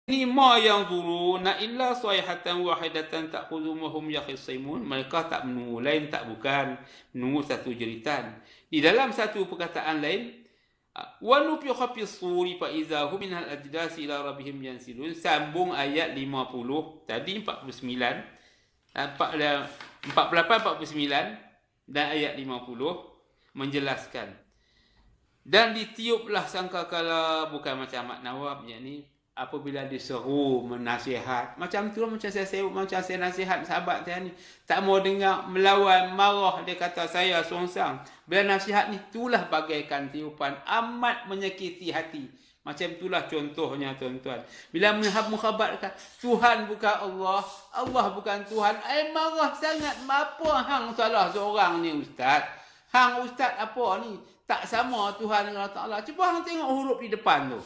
Ini ma yang zuruna illa sayhatan wahidatan ta'khudhuhum yakhisimun. Mereka tak menunggu lain, tak bukan menunggu satu jeritan. Di dalam satu perkataan lain, wa nufikha fis suri fa idza hum minal ajdasi ila rabbihim yansilun. Sambung ayat 50, tadi 49, 48 49 dan ayat 50 menjelaskan. Dan ditiuplah sangkakala, bukan macam Mak Nawab, yakni apabila diseru menasihat macam tu, macam saya nasihat sahabat saya ni, tak mau dengar, melawan, marah, dia kata saya songsang. Bila nasihat ni, itulah bagaikan tiupan amat menyakiti hati. Macam itulah contohnya tuan-tuan. Bila mengkhabarkan Tuhan bukan Allah, Allah bukan Tuhan, marah sangat. Apa hang salah seorang ni ustaz? Hang ustaz apa ni? Tak sama Tuhan dengan Allah Ta'ala. Cuba hang tengok huruf di depan tu.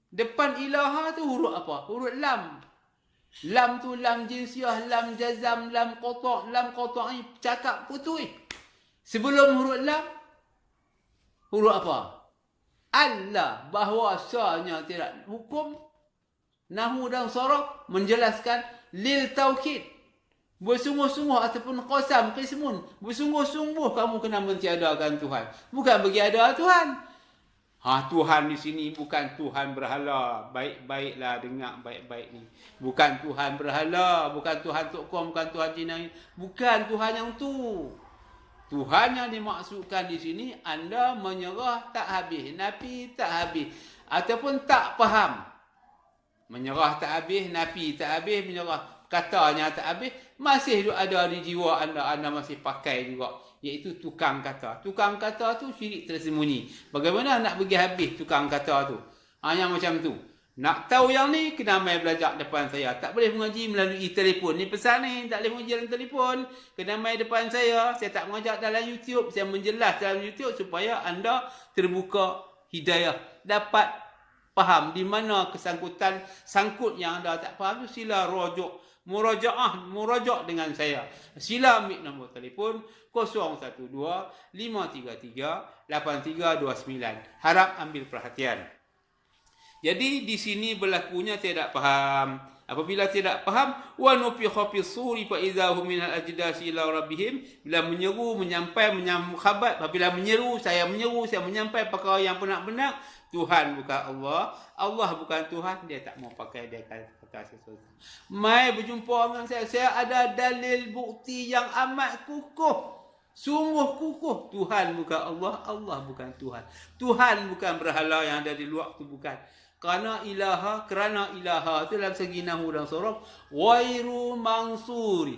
Depan ilaha tu huruf apa? Huruf lam. Lam tu lam jinsiah, lam jazam, lam qata'. Lam qata' ni cakap putui. Sebelum huruf lam, huruf apa? Allah, bahawasanya tidak hukum nahwu dan saraf menjelaskan lil taukid, bersungguh-sungguh ataupun qasam, qismun, bersungguh-sungguh kamu kena mentiadakan Tuhan, bukan bagi ada Tuhan. Tuhan di sini bukan Tuhan berhala. Baik-baiklah dengar baik-baik ni. Bukan Tuhan berhala, bukan Tuhan Tok Kom, bukan Tuhan Cina. Bukan Tuhan yang tu. Tuhan yang dimaksudkan di sini, anda menyerah tak habis, nafi tak habis, ataupun tak faham. Menyerah tak habis, nafi tak habis, menyerah katanya tak habis, masih ada di jiwa anda masih pakai juga, iaitu tukang kata. Tukang kata tu syirik tersembunyi. Bagaimana nak bagi habis tukang kata tu? Yang macam tu. Nak tahu yang ni, kena mai belajar depan saya. Tak boleh mengaji melalui telefon. Ni pesan ni, tak boleh mengaji dalam telefon. Kena mai depan saya. Saya tak mengajar dalam YouTube. Saya menjelas dalam YouTube supaya anda terbuka hidayah. Dapat faham di mana kesangkutan, sangkut yang anda tak faham tu, sila rujuk. Murajak dengan saya. Sila ambil nombor telefon 012 533 8329. Harap ambil perhatian. Jadi di sini berlakunya tidak faham. Apabila tidak faham, wa nufikha fis suri fa idza hum minal ajdasi ila rabbihim. Bila menyeru, khabar, apabila menyeru, saya menyampai perkara yang benar-benar. Tuhan bukan Allah, Allah bukan Tuhan, dia tak mau pakai, dia kata sesuatu. Mai berjumpa dengan saya ada dalil bukti yang amat kukuh. Sungguh kukuh. Tuhan bukan Allah, Allah bukan Tuhan. Tuhan bukan berhala yang ada di luar tu, bukan. Kerana ilaha itu dalam segi nahwu dan saraf ghairu mansuri.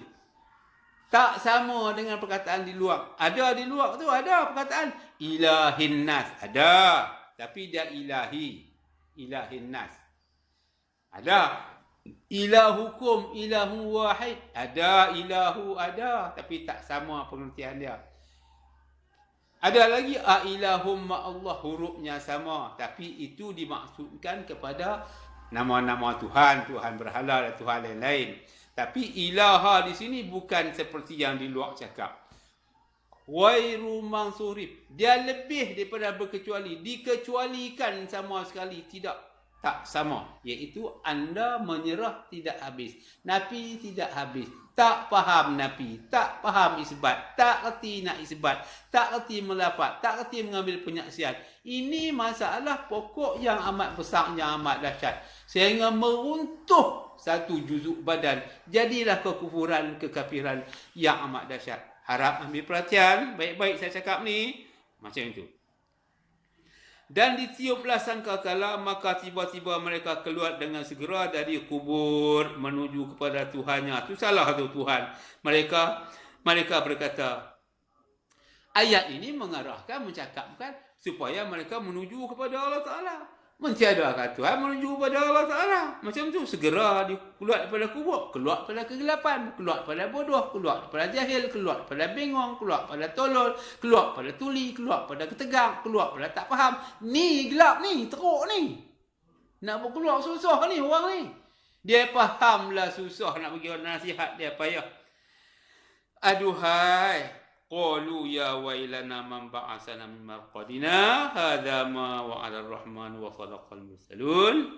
Tak sama dengan perkataan di luar. Ada di luar tu ada perkataan ilahin nas, ada. Tapi dia ilahi. Ilahin nas. Ada. Ilahukum ilahu wahid. Ada. Ilahu ada. Tapi tak sama pengertian dia. Ada lagi ilahum ma'allah, hurufnya sama. Tapi itu dimaksudkan kepada nama-nama Tuhan. Tuhan berhala dan Tuhan lain-lain. Tapi ilaha di sini bukan seperti yang di luar cakap. Wairu mansurif. Dia lebih daripada berkecuali. Dikecualikan sama sekali. Tak sama. Iaitu anda menyerah tidak habis. Nafi tidak habis. Tak faham nafi. Tak faham isbat. Tak erti nak isbat. Tak erti melafaz. Tak erti mengambil penyaksian. Ini masalah pokok yang amat besar, yang amat dahsyat. Sehingga meruntuh satu juzuk badan. Jadilah kekufuran, kekafiran yang amat dahsyat. Harap ambil perhatian. Baik-baik saya cakap ni. Macam itu. Dan ditiuplah sangkakala, maka tiba-tiba mereka keluar dengan segera dari kubur menuju kepada Tuhannya. Itu salah tu Tuhan. Mereka berkata, ayat ini mengarahkan, mencakapkan supaya mereka menuju kepada Allah Ta'ala. Mentiadakan Tuhan, menuju kepada Allah Ta'ala. Macam tu, segera keluar daripada kubur, keluar daripada kegelapan, keluar daripada bodoh, keluar daripada jahil, keluar daripada bengong, keluar daripada tolol, keluar daripada tuli, keluar daripada ketegang, keluar daripada tak faham. Ni gelap ni, teruk ni. Nak berkeluar susah ni orang ni. Dia fahamlah susah nak bagi orang nasihat, dia payah. Aduhai. Qalu ya wailana man ba'asana min marqadina hadza ma wa'ada ar-rahman wa sadaqal mursalun.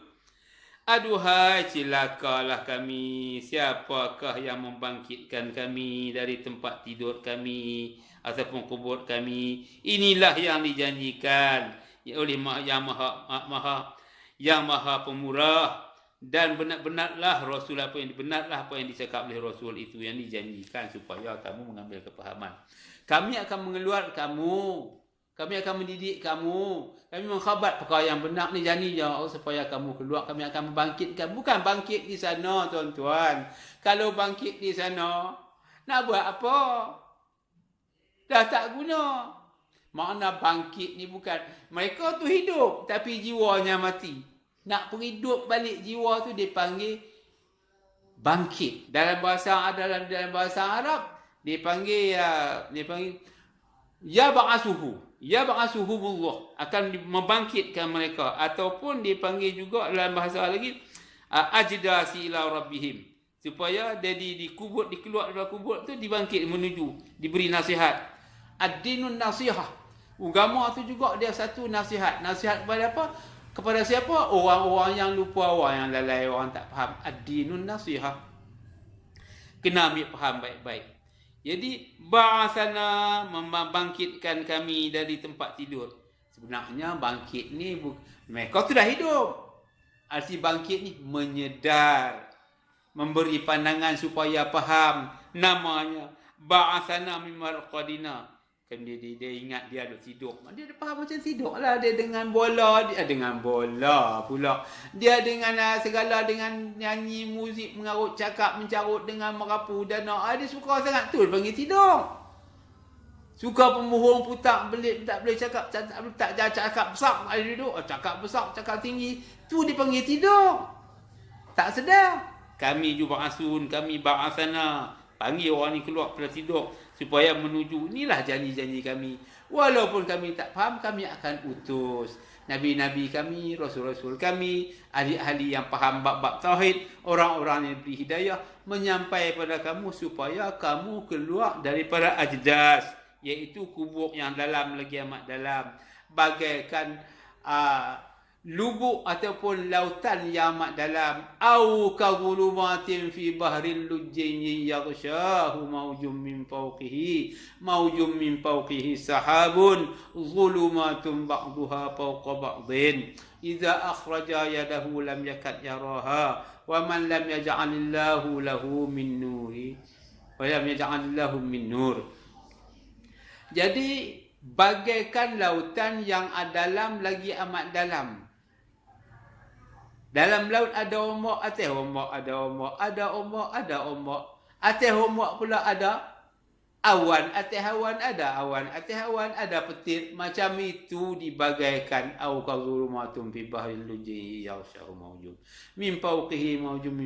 Aduhai celakalah kami, siapakah yang membangkitkan kami dari tempat tidur kami ataupun kubur kami? Inilah yang dijanjikan oleh yang maha pemurah, dan benarlah Rasul apa yang dicakap oleh Rasul itu yang dijanjikan supaya kamu mengambil kepahaman. Kami akan mengeluar kamu, kami akan mendidik kamu, kami mengkhabar perkara yang benar ni jani ya Allah supaya kamu keluar. Kami akan membangkitkan, bukan bangkit di sana tuan-tuan. Kalau bangkit di sana, nak buat apa? Dah tak guna. Makna bangkit ni bukan mereka tu hidup tapi jiwanya mati. Nak berhidup balik jiwa tu dipanggil bangkit. Dalam bahasa Arab dipanggil ya ba'asuhumullah, akan membangkitkan mereka, ataupun dipanggil juga dalam bahasa lagi ajdasi ila rabbihim, supaya dia dikubur, dikeluar dari kubur tu, dibangkit menuju, diberi nasihat. Ad-dinun nasihah, agama tu juga dia satu nasihat. Nasihat kepada apa? Kepada siapa? Orang-orang yang lupa, orang yang lalai, orang tak faham. Ad-dinun nasihah, kena ambil faham baik-baik. Jadi ba'athana, membangkitkan kami dari tempat tidur. Sebenarnya bangkit ni mereka sudah hidup. Arti bangkit ni menyedar, memberi pandangan supaya faham. Namanya ba'athana min marqadina. Kan dia ingat dia ada tidur. Dia ada faham macam tidur lah. Dia dengan bola. Dengan bola pula. Dia dengan segala, dengan nyanyi, muzik, mengarut, cakap, mencarut, dengan merapu, dana. Dia suka sangat tu. Dia panggil tidur. Suka pembohong, putak, belit, tak boleh cakap, tak cakap besar. Dia duduk, cakap besar, cakap tinggi. Tu dia panggil tidur. Tak sedar. Kami juga asun, kami ba'athana. Panggil orang ni keluar pada tidur supaya menuju. Inilah janji-janji kami. Walaupun kami tak faham, kami akan utus nabi-nabi kami, rasul-rasul kami, ahli-ahli yang faham bab-bab tauhid, orang-orang yang beri hidayah, menyampai pada kamu supaya kamu keluar daripada ajdas, iaitu kubur yang dalam, lagi amat dalam, bagaikan lubuk ataupun lautan yang amat dalam. Au kaghulumatin fi bahril lujjin yaghshahu mawjum min fawqihi sahabun zulumatun ba'duha fawqa ba'din idza akhraja yadahu lam yakad yaraha wa man lam yaj'alillahu lahu min nuri wa lam yaj'alillahu min nur. Jadi bagaikan lautan yang dalam, lagi amat dalam. Dalam laut ada ombak, atas ombak ada ombak, ada ombak, ada ombak. Atas ombak pula ada awan, atas awan ada awan, atas awan ada petir. Macam itu dibagaikan au kazulumatun fi bahril lujji yaghshahu mawjum min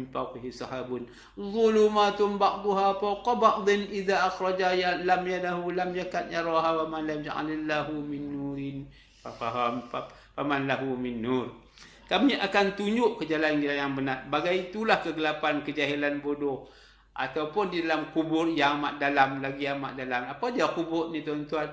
fawqihi sahabun zulumatun ba'daha fawqa ba'din idza akhraja lam yadahu lam yakad yaraha wa man lam yaj'alillahu min nurin faman lahu min nur. Kami akan tunjuk ke jalan-jalan yang benar. Bagai itulah kegelapan, kejahilan, bodoh. Ataupun di dalam kubur yang amat dalam, lagi amat dalam. Apa dia kubur ni tuan-tuan?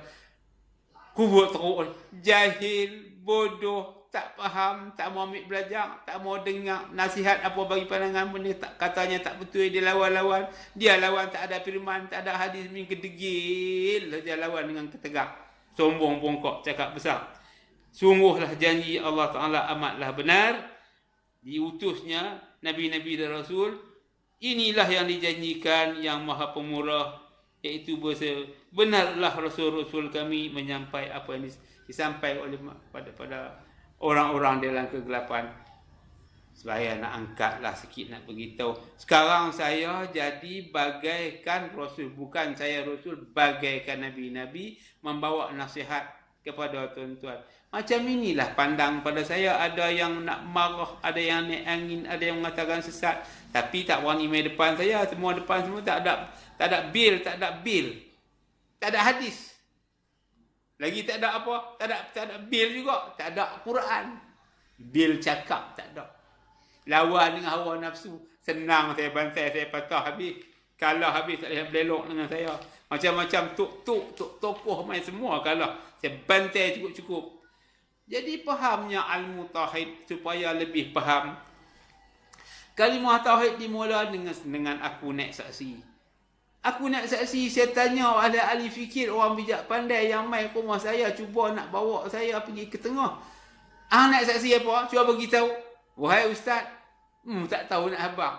Kubur teruk. Jahil, bodoh, tak faham, tak mau ambil belajar, tak mau dengar nasihat apa bagi pandangan benda, katanya tak betul, dia lawan-lawan. Dia lawan, tak ada firman, tak ada hadis, min kedegil. Dia lawan dengan ketegak. Sombong, bongkok, cakap besar. Sungguhlah janji Allah Ta'ala amatlah benar. Diutusnya Nabi-Nabi dan Rasul. Inilah yang dijanjikan yang maha pemurah, iaitu benarlah Rasul-Rasul kami menyampai apa yang disampaikan oleh pada orang-orang dalam kegelapan. Saya nak angkatlah sikit, nak beritahu. Sekarang saya jadi bagaikan Rasul. Bukan saya Rasul, bagaikan Nabi-Nabi membawa nasihat kepada tuan-tuan. Macam inilah pandang pada saya. Ada yang nak marah, ada yang naik angin, ada yang mengatakan sesat. Tapi tak berani main depan saya. Semua depan semua tak ada bil, tak ada hadis. Lagi tak ada apa? Tak ada bil juga. Tak ada Quran. Bil cakap tak ada. Lawan dengan hawa nafsu. Senang saya bantai, saya patah habis. Kalah habis, tak boleh belok dengan saya. Macam-macam tokoh main semua kalah. Saya bantai cukup-cukup. Jadi fahamnya ilmu tauhid supaya lebih faham. Kalimah tauhid dimula dengan aku naik saksi. Aku nak saksi, saya tanya ahli fikir, orang bijak pandai yang mai ke rumah saya, cuba nak bawa saya pergi ke tengah. Nak saksi apa? Cuba bagi tahu. Wahai ustaz, tak tahu nak habaq.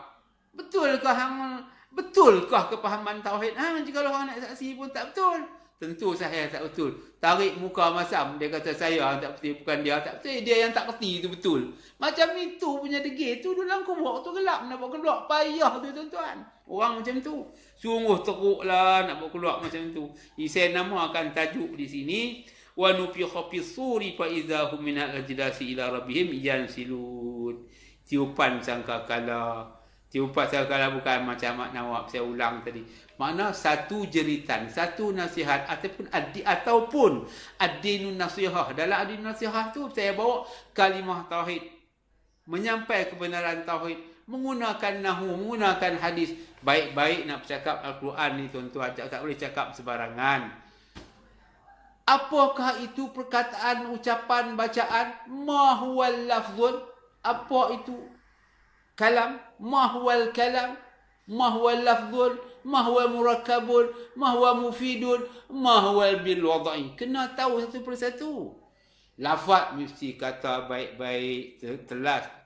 Betulkah kepahaman tauhid? Jika orang nak saksi pun tak betul. Tentu saya tak betul. Tarik muka masam, dia kata saya tak betul, bukan dia tak betul, dia yang tak kerti itu betul. Macam itu punya degil tu dalam kubur tu gelap, nak buat keluar payah tu tuan-tuan. Orang macam tu. Sungguh teruklah nak buat keluar macam tu. Saya namakan tajuk di sini, wa nufikha fis-suri fa idza hum minal ajdasi ila rabbihim yansilun. Tiupan sangkakala. Tiupan sangkakala bukan macam makna awak saya ulang tadi. Makna satu jeritan, satu nasihat ataupun ad-dinun nasihah. Dalam ad-dinun nasihah tu saya bawa kalimah tauhid, menyampai kebenaran tauhid, menggunakan nahu, menggunakan hadis. Baik-baik nak bercakap Al-Quran ni tuan-tuan, tak boleh cakap sebarangan. Apakah itu perkataan, ucapan, bacaan? Ma huwal lafzun? Apa itu kalam? Ma huwal kalam? Ma huwal lafzun? Ma huwa murakkabun? Ma huwa mufidun? Ma huwa bil wadai? Kena tahu satu persatu. Lafaz mesti kata baik-baik,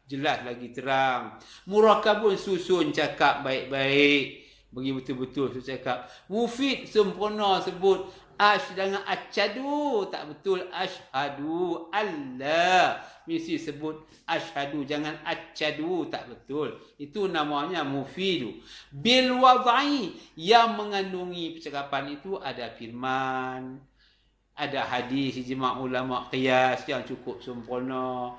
jelas lagi terang. Murakkabun, susun cakap baik-baik, bagi betul-betul susun cakap. Mufid, sempurna sebut. Dengan asyhadu, tak betul asyhadu. Allah mesti sebut asyhadu, jangan asyhadu, tak betul. Itu namanya mufidu. Bil wadai, yang mengandungi percakapan itu ada firman, ada hadis ijma' ulama qiyas yang cukup sempurna.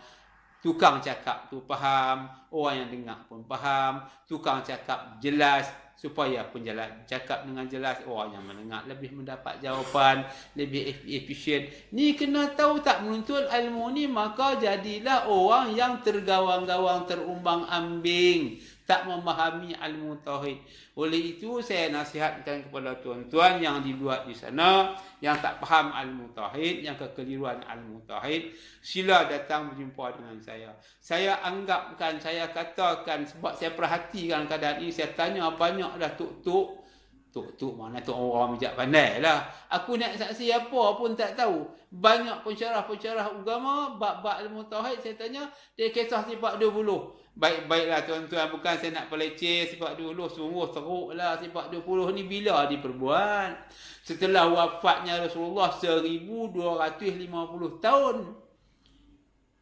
Tukang cakap tu faham, orang yang dengar pun faham. Tukang cakap jelas, supaya penjalan cakap dengan jelas, orang yang mendengar lebih mendapat jawapan, lebih efisien. Ni kena tahu, tak menuntut ilmu ni, maka jadilah orang yang tergawang-gawang, terumbang-ambing, tak memahami ilmu tauhid. Oleh itu saya nasihatkan kepada tuan-tuan yang di luar di sana, yang tak faham ilmu tauhid, yang kekeliruan ilmu tauhid, sila datang berjumpa dengan saya. Saya anggapkan, saya katakan, sebab saya perhatikan keadaan ini, saya tanya banyak dah tuk-tuk mana tu orang bijak pandai lah. Aku nak saksi apa pun tak tahu. Banyak pensyarah agama, bab-bab ilmu tauhid, saya tanya, dia kisah sifat 20. Baik-baiklah tuan-tuan, bukan saya nak peleceh sifat 20, sungguh teruklah sifat 20 ni bila diperbuat. Setelah wafatnya Rasulullah 1250 tahun.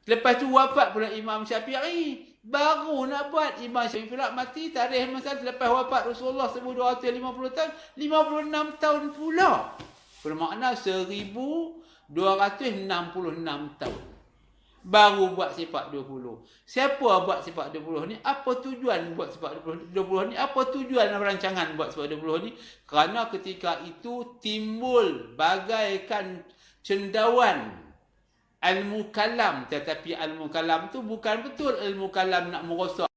Lepas tu wafat pula Imam Syafi'i. Baru nak buat. Imam Syafi'i pula mati tarikh masa selepas wafat Rasulullah 1250 tahun, 56 tahun pula. Bermakna 1266 tahun. Baru buat sifat 20. Siapa buat sifat 20 ni? Apa tujuan buat sifat 20 ni? Apa tujuan rancangan buat sifat 20 ni? Kerana ketika itu timbul bagaikan cendawan ilmu kalam. Tetapi ilmu kalam tu bukan betul ilmu kalam nak merosak